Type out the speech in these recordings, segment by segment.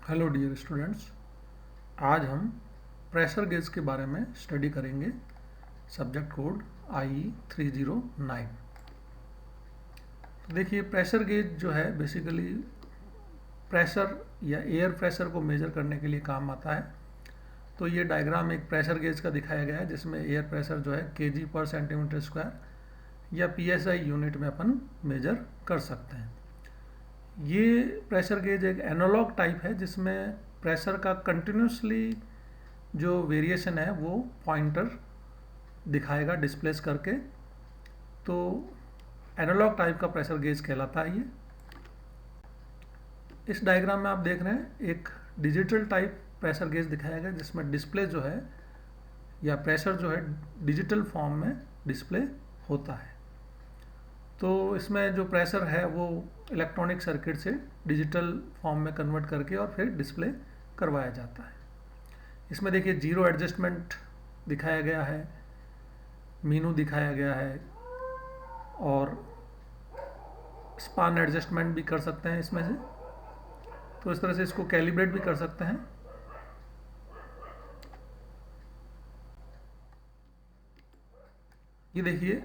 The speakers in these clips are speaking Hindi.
Hello dear students. आज हम प्रेशर गेज के बारे में स्टडी करेंगे। Subject code IE309। तो देखिए, प्रेशर गेज जो है बेसिकली प्रेशर या एयर प्रेशर को मेजर करने के लिए काम आता है। तो ये डायग्राम एक प्रेशर गेज का दिखाया गया है जिसमें एयर प्रेशर जो है kg पर सेंटीमीटर स्क्वायर या PSI यूनिट में अपन मेजर कर सकते हैं। ये प्रेशर गेज एक एनालॉग टाइप है जिसमें प्रेशर का कंटिन्यूसली जो वेरिएशन है वो पॉइंटर दिखाएगा डिस्प्लेस करके। तो एनालॉग टाइप का प्रेशर गेज कहलाता है ये। इस डायग्राम में आप देख रहे हैं एक डिजिटल टाइप प्रेशर गेज दिखाया गया जिसमें डिस्प्ले जो है या प्रेशर जो है डिजिटल फॉर्म में डिस्प्ले होता है। तो इसमें जो प्रेशर है वो इलेक्ट्रॉनिक सर्किट से डिजिटल फॉर्म में कन्वर्ट करके और फिर डिस्प्ले करवाया जाता है। इसमें देखिए जीरो एडजस्टमेंट दिखाया गया है, मीनू दिखाया गया है और स्पान एडजस्टमेंट भी कर सकते हैं इसमें से। तो इस तरह से इसको कैलिब्रेट भी कर सकते हैं। ये देखिए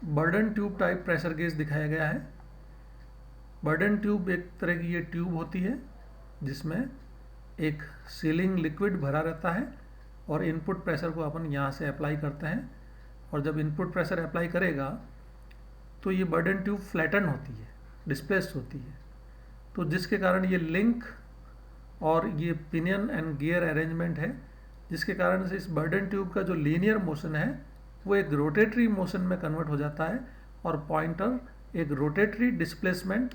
burden tube type pressure gauge दिखाया गया है। बर्डन ट्यूब एक तरह की ये ट्यूब होती है जिसमें एक सीलिंग लिक्विड भरा रहता है और इनपुट प्रेशर को अपन यहाँ से अप्लाई करते हैं। और जब इनपुट प्रेशर अप्लाई करेगा तो ये बर्डन ट्यूब फ्लैटन होती है, डिस्प्लेस्ड होती है। तो जिसके कारण ये लिंक और ये पिनियन एंड गियर अरेंजमेंट है, जिसके कारण से इस बर्डन ट्यूब का जो लीनियर मोशन है वो एक रोटेटरी मोशन में कन्वर्ट हो जाता है और पॉइंटर एक रोटेटरी डिस्प्लेसमेंट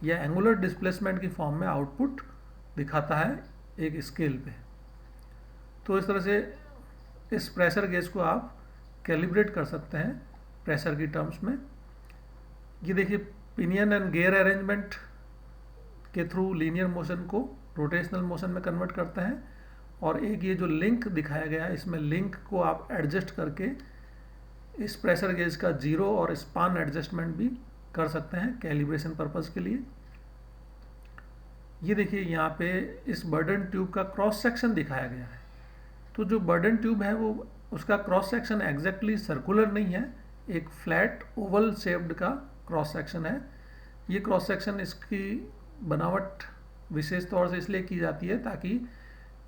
या एंगुलर डिस्प्लेसमेंट की फॉर्म में आउटपुट दिखाता है एक स्केल पे। तो इस तरह से इस प्रेशर गेज को आप कैलिब्रेट कर सकते हैं प्रेशर की टर्म्स में। ये देखिए पिनियन एंड गियर अरेंजमेंट के थ्रू लीनियर मोशन को रोटेशनल मोशन में कन्वर्ट करते हैं। और एक ये जो लिंक दिखाया गया है इसमें लिंक को आप एडजस्ट करके इस प्रेशर गेज का जीरो और स्पान एडजस्टमेंट भी कर सकते हैं कैलिब्रेशन पर्पस के लिए। ये देखिए यहाँ पे इस बर्डन ट्यूब का क्रॉस सेक्शन दिखाया गया है। तो जो बर्डन ट्यूब है वो उसका क्रॉस सेक्शन एग्जैक्टली सर्कुलर नहीं है, एक फ्लैट ओवल शेप्ड का क्रॉस सेक्शन है। ये क्रॉस सेक्शन इसकी बनावट विशेष तौर से इसलिए की जाती है ताकि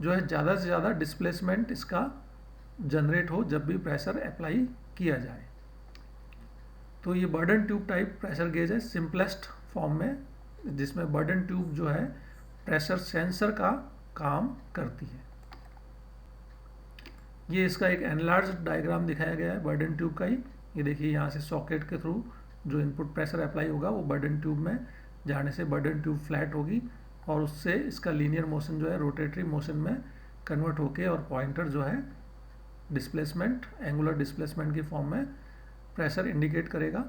जो है ज़्यादा से ज़्यादा डिस्प्लेसमेंट इसका जनरेट हो जब भी प्रेशर अप्लाई किया जाए। तो ये burden tube type pressure gauge है सिंपलेस्ट फॉर्म में, जिसमें बर्डन ट्यूब जो है प्रेशर सेंसर का काम करती है। ये इसका एक एनलार्ज डायग्राम दिखाया गया है बर्डन ट्यूब का ही। ये देखिए यहाँ से सॉकेट के थ्रू जो इनपुट प्रेशर अप्लाई होगा वो बर्डन ट्यूब में जाने से बर्डन ट्यूब फ्लैट होगी और उससे इसका लीनियर मोशन जो है रोटेटरी मोशन में कन्वर्ट होके और पॉइंटर जो है डिस्प्लेसमेंट एंगुलर डिस्प्लेसमेंट की फॉर्म में प्रेशर इंडिकेट करेगा।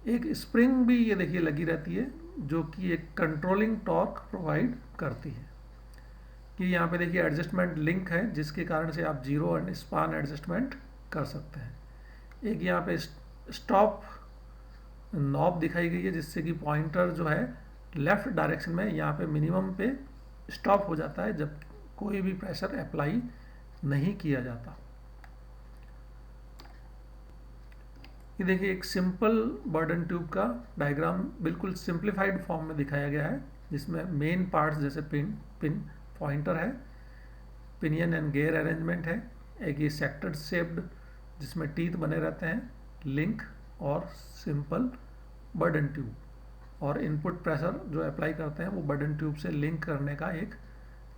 एक स्प्रिंग भी ये देखिए लगी रहती है जो कि एक कंट्रोलिंग टॉर्क प्रोवाइड करती है। कि यहाँ पे देखिए एडजस्टमेंट लिंक है जिसके कारण से आप जीरो एंड स्पान एडजस्टमेंट कर सकते हैं। एक यहाँ पे स्टॉप नॉब दिखाई गई है जिससे कि पॉइंटर जो है लेफ्ट डायरेक्शन में यहाँ पे मिनिमम पे स्टॉप हो जाता है जब कोई भी प्रेशर अप्लाई नहीं किया जाता। ये देखिए एक सिंपल बर्डन ट्यूब का डायग्राम बिल्कुल सिंप्लीफाइड फॉर्म में दिखाया गया है जिसमें मेन पार्ट्स जैसे पिन पॉइंटर है, पिनियन एंड गियर अरेंजमेंट है, एक ये सेक्टर शेप्ड जिसमें टीथ बने रहते हैं, लिंक और सिंपल बर्डन ट्यूब। और इनपुट प्रेशर जो अप्लाई करते हैं वो बर्डन ट्यूब से लिंक करने का एक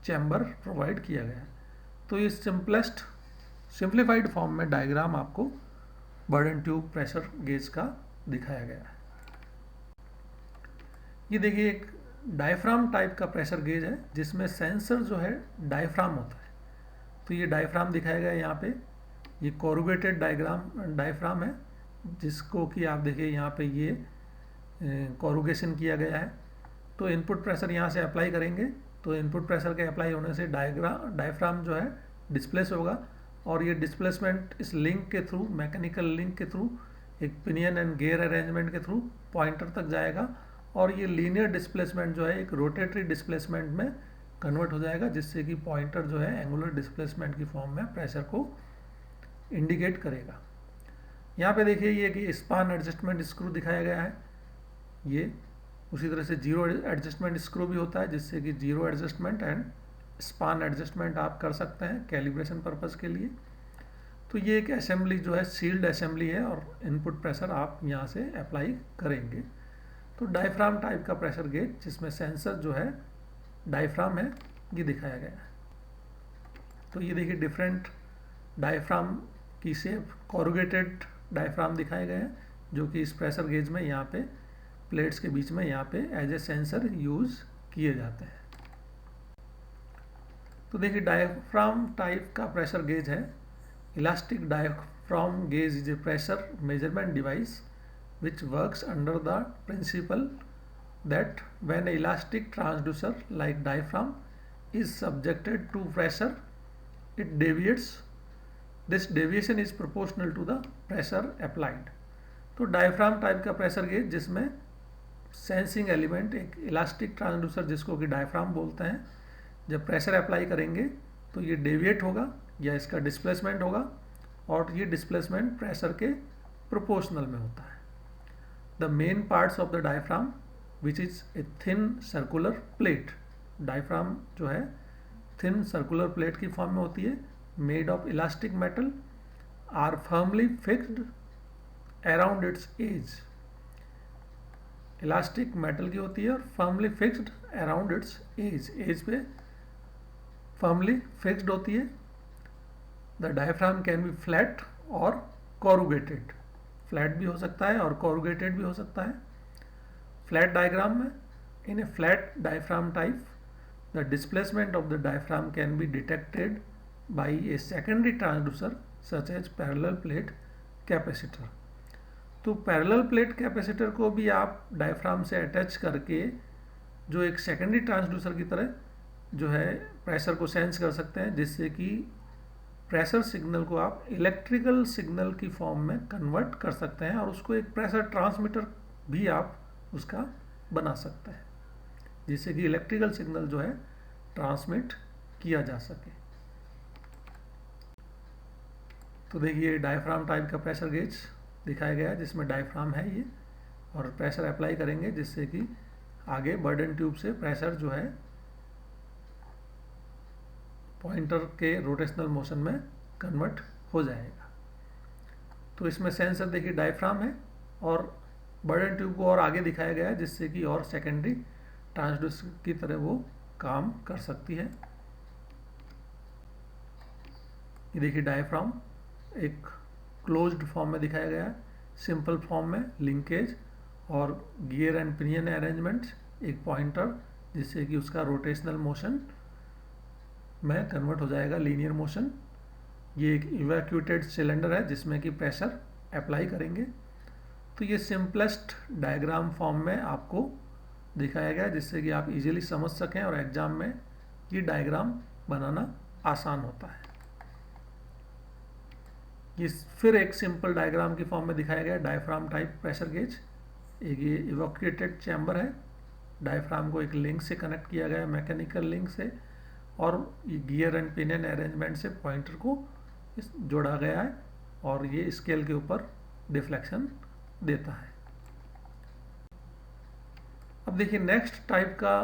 चैम्बर प्रोवाइड किया गया है। तो ये सिंपलेस्ट सिंप्लीफाइड फॉर्म में डायग्राम आपको बर्डन ट्यूब प्रेशर गेज का दिखाया गया है। ये देखिए एक डायफ्राम टाइप का प्रेशर गेज है जिसमें सेंसर जो है डायफ्राम होता है। तो ये डायफ्राम दिखाया गया है यहाँ पे। ये कोरुगेटेड डायफ्राम है जिसको कि आप देखिए यहाँ पे ये कोरुगेशन किया गया है। तो इनपुट प्रेशर यहाँ से अप्लाई करेंगे तो इनपुट प्रेशर के अप्लाई होने से डायफ्राम जो है डिस्प्लेस होगा और ये डिस्प्लेसमेंट इस लिंक के थ्रू, मैकेनिकल लिंक के थ्रू, एक पिनियन एंड गियर अरेंजमेंट के थ्रू पॉइंटर तक जाएगा और ये लीनियर डिस्प्लेसमेंट जो है एक रोटेटरी डिस्प्लेसमेंट में कन्वर्ट हो जाएगा, जिससे कि पॉइंटर जो है एंगुलर डिस्प्लेसमेंट की फॉर्म में प्रेशर को इंडिकेट करेगा। यहाँ पे देखिए ये कि स्पान एडजस्टमेंट स्क्रू दिखाया गया है। ये उसी तरह से जीरो एडजस्टमेंट स्क्रू भी होता है, जिससे कि zero adjustment and span adjustment आप कर सकते हैं कैलिब्रेशन पर्पज़ के लिए। तो ये एक असेंबली जो है सील्ड असेंबली है और इनपुट प्रेशर आप यहाँ से अप्लाई करेंगे। तो डायफ्राम टाइप का प्रेशर गेज जिसमें सेंसर जो है डायफ्राम है, ये दिखाया गया है। तो ये देखिए डिफरेंट डायफ्राम की शेप, कोरुगेटेड डायफ्राम दिखाए गए हैं, जो कि इस प्रेशर गेज में यहाँ पे प्लेट्स के बीच में यहाँ पे एज ए सेंसर यूज किए जाते हैं। तो देखिए डायफ्राम टाइप का प्रेशर गेज है। Elastic diaphragm gauge is a pressure measurement device which works under the principle that when an elastic transducer like diaphragm is subjected to pressure, it deviates. This deviation is proportional to the pressure applied. तो डायफ्राम टाइप का प्रेशर गेज जिसमें सेंसिंग एलिमेंट एक इलास्टिक ट्रांसड्यूसर जिसको कि डायफ्राम बोलते हैं, जब प्रेशर अप्लाई करेंगे तो ये डेविएट होगा या इसका डिस्प्लेसमेंट होगा, और ये डिस्प्लेसमेंट प्रेशर के प्रोपोर्शनल में होता है। The main parts of the diaphragm, which is a thin circular plate, diaphragm जो है thin circular plate की फॉर्म में होती है, made of elastic metal, are firmly fixed around its edge. Elastic metal की होती है और firmly fixed around its edge, edge पे firmly fixed होती है। The diaphragm can be flat or corrugated. Flat भी हो सकता है और कोरुगेटेड भी हो सकता है। फ्लैट डायग्राम में in a flat diaphragm type the displacement of the diaphragm can be detected by a secondary transducer such as parallel plate capacitor. तो पैरेलल प्लेट कैपेसिटर को भी आप डायफ्राम से अटैच करके जो एक सेकेंडरी ट्रांसड्यूसर की तरह जो है प्रेशर को सेंस कर सकते हैं, जिससे कि प्रेशर सिग्नल को आप इलेक्ट्रिकल सिग्नल की फॉर्म में कन्वर्ट कर सकते हैं और उसको एक प्रेशर ट्रांसमीटर भी आप उसका बना सकते हैं, जिससे कि इलेक्ट्रिकल सिग्नल जो है ट्रांसमिट किया जा सके। तो देखिए डायफ्राम टाइप का प्रेशर गेज दिखाया गया है जिसमें डायफ्राम है ये, और प्रेशर अप्लाई करेंगे जिससे कि आगे बर्डन ट्यूब से प्रेशर जो है पॉइंटर के रोटेशनल मोशन में कन्वर्ट हो जाएगा। तो इसमें सेंसर देखिए डायफ्राम है और बर्डन ट्यूब को और आगे दिखाया गया है, जिससे कि और सेकेंडरी ट्रांसड्यूसर की तरह वो काम कर सकती है। ये देखिए डायफ्राम एक क्लोज्ड फॉर्म में दिखाया गया है, सिंपल फॉर्म में लिंकेज और गियर एंड पिनियन अरेंजमेंट्स, एक पॉइंटर जिससे कि उसका रोटेशनल मोशन में कन्वर्ट हो जाएगा लीनियर मोशन। ये एक इवैक्यूएटेड सिलेंडर है जिसमें कि प्रेशर अप्लाई करेंगे। तो ये सिंपलेस्ट डायग्राम फॉर्म में आपको दिखाया गया है, जिससे कि आप इजीली समझ सकें और एग्जाम में ये डायग्राम बनाना आसान होता है। ये फिर एक सिंपल डायग्राम की फॉर्म में दिखाया गया है डायफ्राम टाइप प्रेशर गेज। एक ये इवैक्यूएटेड चैम्बर है, डायफ्राम को एक लिंक से कनेक्ट किया गया है, मैकेनिकल लिंक से, और ये गियर एंड पिनियन अरेंजमेंट से पॉइंटर को जोड़ा गया है और ये स्केल के ऊपर डिफ्लेक्शन देता है। अब देखिए नेक्स्ट टाइप का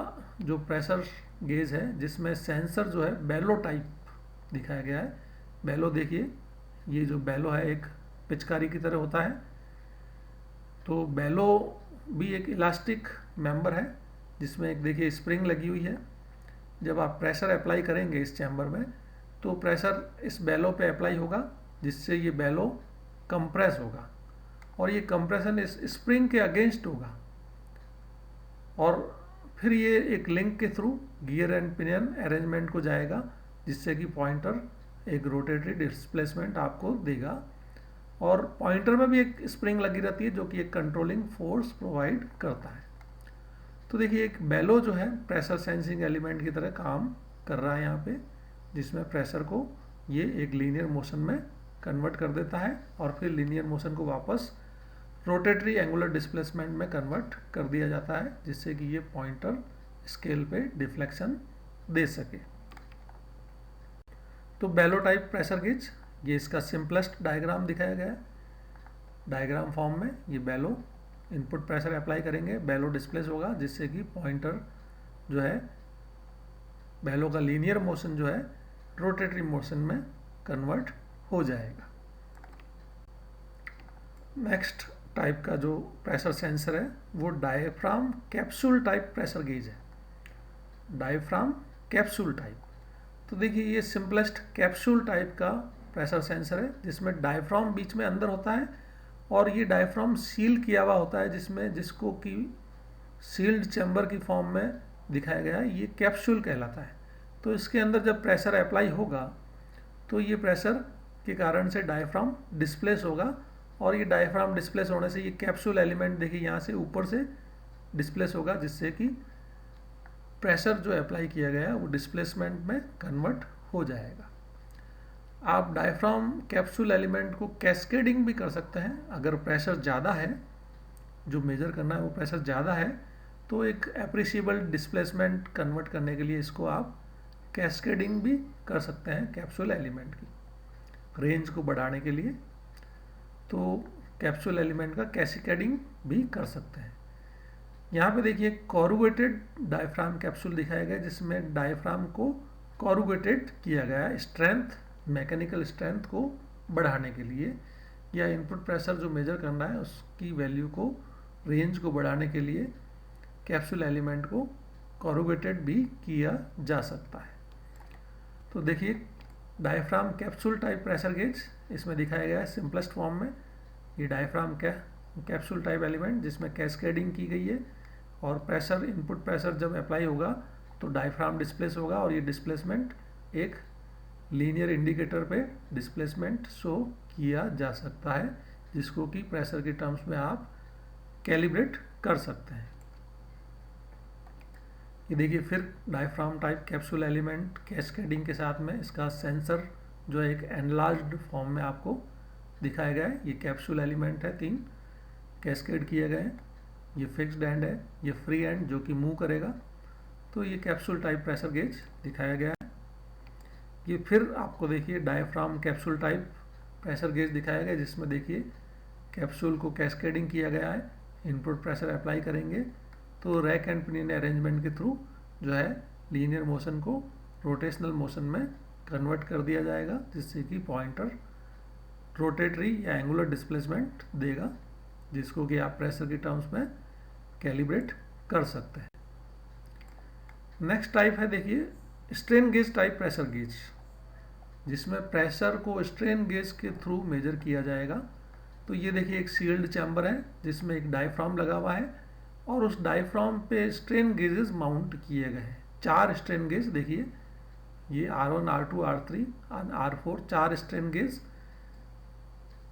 जो प्रेशर गेज है जिसमें सेंसर जो है बेलो टाइप दिखाया गया है। बेलो देखिए, ये जो बेलो है एक पिचकारी की तरह होता है। तो बेलो भी एक इलास्टिक मेंबर है जिसमें एक देखिए स्प्रिंग लगी हुई है। जब आप प्रेशर अप्लाई करेंगे इस चैम्बर में तो प्रेशर इस बेलो पे अप्लाई होगा, जिससे ये बेलो कंप्रेस होगा और ये कंप्रेशन इस स्प्रिंग के अगेंस्ट होगा, और फिर ये एक लिंक के through gear and pinion arrangement को जाएगा, जिससे कि पॉइंटर एक रोटेटरी डिस्प्लेसमेंट आपको देगा। और पॉइंटर में भी एक स्प्रिंग लगी रहती है जो कि एक कंट्रोलिंग फोर्स प्रोवाइड करता है। तो देखिए एक बेलो जो है प्रेशर सेंसिंग एलिमेंट की तरह काम कर रहा है यहाँ पे, जिसमें प्रेशर को ये एक लीनियर मोशन में कन्वर्ट कर देता है और फिर लीनियर मोशन को वापस रोटेटरी एंगुलर डिस्प्लेसमेंट में कन्वर्ट कर दिया जाता है, जिससे कि ये पॉइंटर स्केल पे डिफ्लेक्शन दे सके। तो बेलो टाइप प्रेशर गेज, ये इसका सिंपलेस्ट डायग्राम दिखाया गया है। डायग्राम फॉर्म में ये बेलो इनपुट प्रेशर अप्लाई करेंगे, बेलो डिस्प्लेस होगा, जिससे कि पॉइंटर जो है बेलो का लीनियर मोशन जो है रोटेटरी मोशन में कन्वर्ट हो जाएगा। नेक्स्ट टाइप का जो प्रेशर सेंसर है वो diaphragm capsule type pressure gauge है। डायफ्राम कैप्सूल टाइप, तो देखिए ये सिंपलेस्ट कैप्सूल टाइप का प्रेशर सेंसर है, जिसमें डायफ्राम बीच में अंदर होता है और ये डायफ्राम सील किया हुआ होता है, जिसको कि सील्ड चैम्बर की फॉर्म में दिखाया गया है, ये कैप्सूल कहलाता है। तो इसके अंदर जब प्रेशर अप्लाई होगा तो ये प्रेशर के कारण से डायफ्राम डिस्प्लेस होगा, और ये डायफ्राम डिस्प्लेस होने से ये कैप्सूल एलिमेंट देखिए यहाँ से ऊपर से डिस्प्लेस होगा, जिससे कि प्रेशर जो अप्लाई किया गया है वो डिस्प्लेसमेंट में कन्वर्ट हो जाएगा। आप डायफ्राम कैप्सूल एलिमेंट को कैस्केडिंग भी कर सकते हैं। अगर प्रेशर ज़्यादा है, जो मेजर करना है वो प्रेशर ज़्यादा है, तो एक एप्रिशिएबल डिस्प्लेसमेंट कन्वर्ट करने के लिए इसको आप कैस्केडिंग भी कर सकते हैं कैप्सूल एलिमेंट की, रेंज को बढ़ाने के लिए। तो कैप्सूल एलिमेंट का कैस्केडिंग भी कर सकते हैं। यहाँ पे देखिए कोरुगेटेड डायफ्राम कैप्सूल दिखाया गया है, जिसमें डायफ्राम को कोरुगेटेड किया गया है स्ट्रेंथ, मैकेनिकल स्ट्रेंथ को बढ़ाने के लिए, या इनपुट प्रेशर जो मेजर करना है उसकी वैल्यू को, रेंज को बढ़ाने के लिए कैप्सूल एलिमेंट को कोरुगेटेड भी किया जा सकता है। तो देखिए diaphragm capsule type pressure gauge इसमें दिखाया गया है सिंपलेस्ट फॉर्म में। ये डायफ्राम कैप्सूल टाइप एलिमेंट जिसमें कैस्केडिंग की गई है, और प्रेशर, इनपुट प्रेशर जब अप्लाई होगा तो डायफ्राम डिस्प्लेस होगा, और ये डिस्प्लेसमेंट एक लीनियर इंडिकेटर पे डिस्प्लेसमेंट शो किया जा सकता है, जिसको कि प्रेशर के टर्म्स में आप कैलिब्रेट कर सकते हैं। ये देखिए फिर diaphragm type capsule element cascading के साथ में इसका सेंसर जो है एक एनलार्ज्ड फॉर्म में आपको दिखाया गया है। ये कैप्सूल एलिमेंट है, 3 कैस्केड किए गए हैं। ये फिक्स्ड एंड है, ये फ्री एंड जो कि मूव करेगा। तो ये कैप्सूल टाइप प्रेशर गेज दिखाया गया है। ये फिर आपको देखिए diaphragm capsule type pressure gauge दिखाया गया, जिसमें देखिए कैप्सूल को कैस्केडिंग किया गया है, इनपुट प्रेशर अप्लाई करेंगे तो रैक एंड पिनियन अरेंजमेंट के थ्रू जो है लीनियर मोशन को रोटेशनल मोशन में कन्वर्ट कर दिया जाएगा, जिससे कि पॉइंटर रोटेटरी या एंगुलर डिस्प्लेसमेंट देगा, जिसको कि आप प्रेशर के टर्म्स में कैलिब्रेट कर सकते हैं। नेक्स्ट टाइप है देखिए strain gauge type pressure gauge, जिसमें प्रेशर को स्ट्रेन गेज के थ्रू मेजर किया जाएगा। तो ये देखिए एक सील्ड चैम्बर है जिसमें एक डायफ्राम लगा हुआ है, और उस डायफ्राम पे स्ट्रेन गेजेस माउंट किए गए हैं। 4 स्ट्रेन गेज देखिए, ये R1, R2, R3 और R4 4 strain gauge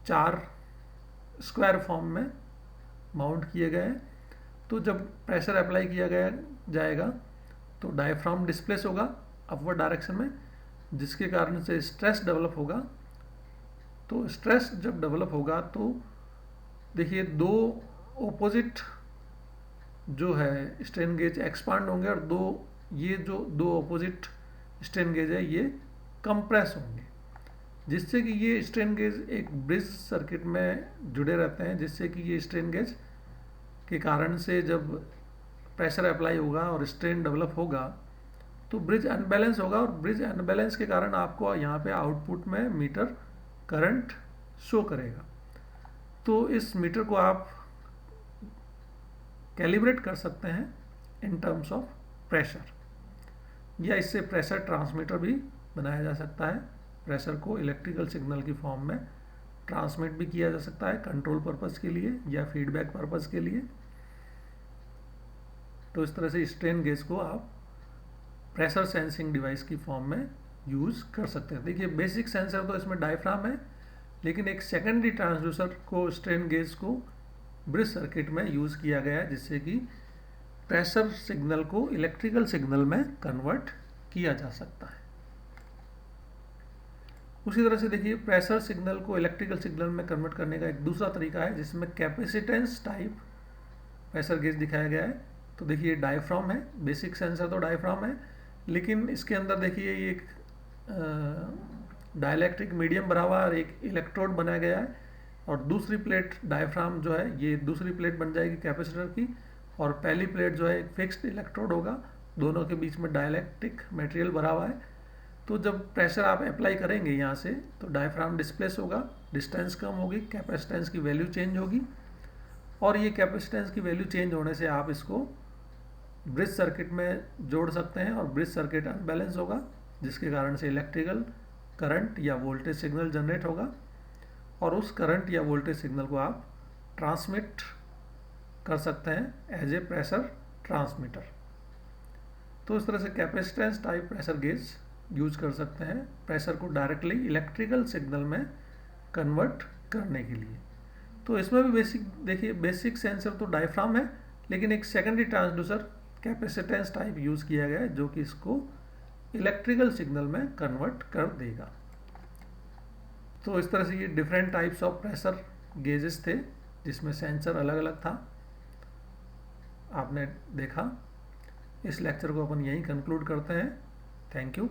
4 square form में माउंट किए गए हैं। तो जब प्रेशर अप्लाई किया गया जाएगा तो डायफ्राम डिस्प्लेस होगा अपवर्ड डायरेक्शन में, जिसके कारण से स्ट्रेस डेवलप होगा। तो स्ट्रेस जब डेवलप होगा तो देखिए 2 ऑपोजिट जो है स्ट्रेन गेज एक्सपांड होंगे, और ये जो 2 ऑपोजिट स्ट्रेन गेज है ये कंप्रेस होंगे, जिससे कि ये स्ट्रेन गेज एक ब्रिज सर्किट में जुड़े रहते हैं, जिससे कि ये स्ट्रेन गेज के कारण से जब प्रेशर अप्लाई होगा और स्ट्रेन डेवलप होगा तो ब्रिज अनबैलेंस होगा, और ब्रिज अनबैलेंस के कारण आपको यहाँ पे आउटपुट में मीटर करंट शो करेगा। तो इस मीटर को आप कैलिब्रेट कर सकते हैं इन टर्म्स ऑफ प्रेशर, या इससे प्रेशर ट्रांसमीटर भी बनाया जा सकता है। प्रेशर को इलेक्ट्रिकल सिग्नल की फॉर्म में ट्रांसमिट भी किया जा सकता है कंट्रोल पर्पस के लिए या फीडबैक पर्पस के लिए। तो इस तरह से स्ट्रेन गेज को आप प्रेशर सेंसिंग डिवाइस की फॉर्म में यूज़ कर सकते हैं। देखिए बेसिक सेंसर तो इसमें डायफ्राम है, लेकिन एक सेकेंडरी ट्रांसड्यूसर को स्ट्रेन गेज को ब्रिज सर्किट में यूज़ किया गया है, जिससे कि प्रेशर सिग्नल को इलेक्ट्रिकल सिग्नल में कन्वर्ट किया जा सकता है। उसी तरह से देखिए प्रेशर सिग्नल को इलेक्ट्रिकल सिग्नल में कन्वर्ट करने का एक दूसरा तरीका है जिसमें कैपेसिटेंस टाइप प्रेशर गेज दिखाया गया है। तो देखिए डायफ्राम है, बेसिक सेंसर तो डायफ्राम है, लेकिन इसके अंदर देखिए ये एक डाइलेक्ट्रिक मीडियम भरा हुआ और एक इलेक्ट्रोड बनाया गया है, और दूसरी प्लेट डायफ्राम जो है ये दूसरी प्लेट बन जाएगी कैपेसिटर की, और पहली प्लेट जो है एक फिक्स्ड इलेक्ट्रोड होगा, दोनों के बीच में डाइलेक्ट्रिक मटेरियल भरा हुआ है। तो जब प्रेशर आप अप्लाई करेंगे यहाँ से तो डायफ्राम डिस्प्लेस होगा, डिस्टेंस कम होगी, कैपेसिटेंस की वैल्यू चेंज होगी, और ये कैपेसिटेंस की वैल्यू चेंज होने से आप इसको ब्रिज सर्किट में जोड़ सकते हैं, और ब्रिज सर्किट अनबैलेंस होगा जिसके कारण से इलेक्ट्रिकल करंट या वोल्टेज सिग्नल जनरेट होगा, और उस करंट या वोल्टेज सिग्नल को आप ट्रांसमिट कर सकते हैं एज ए प्रेशर ट्रांसमीटर। तो इस तरह से capacitance type pressure gauge use कर सकते हैं प्रेशर को डायरेक्टली इलेक्ट्रिकल सिग्नल में कन्वर्ट करने के लिए। तो इसमें भी बेसिक देखिए, बेसिक सेंसर तो डायफ्राम है, लेकिन एक secondary transducer capacitance type use किया गया है जो कि इसको इलेक्ट्रिकल सिग्नल में कन्वर्ट कर देगा। तो इस तरह से ये different types of pressure gauges थे जिसमें सेंसर अलग अलग था, आपने देखा। इस लेक्चर को अपन यहीं कंक्लूड करते हैं। Thank you.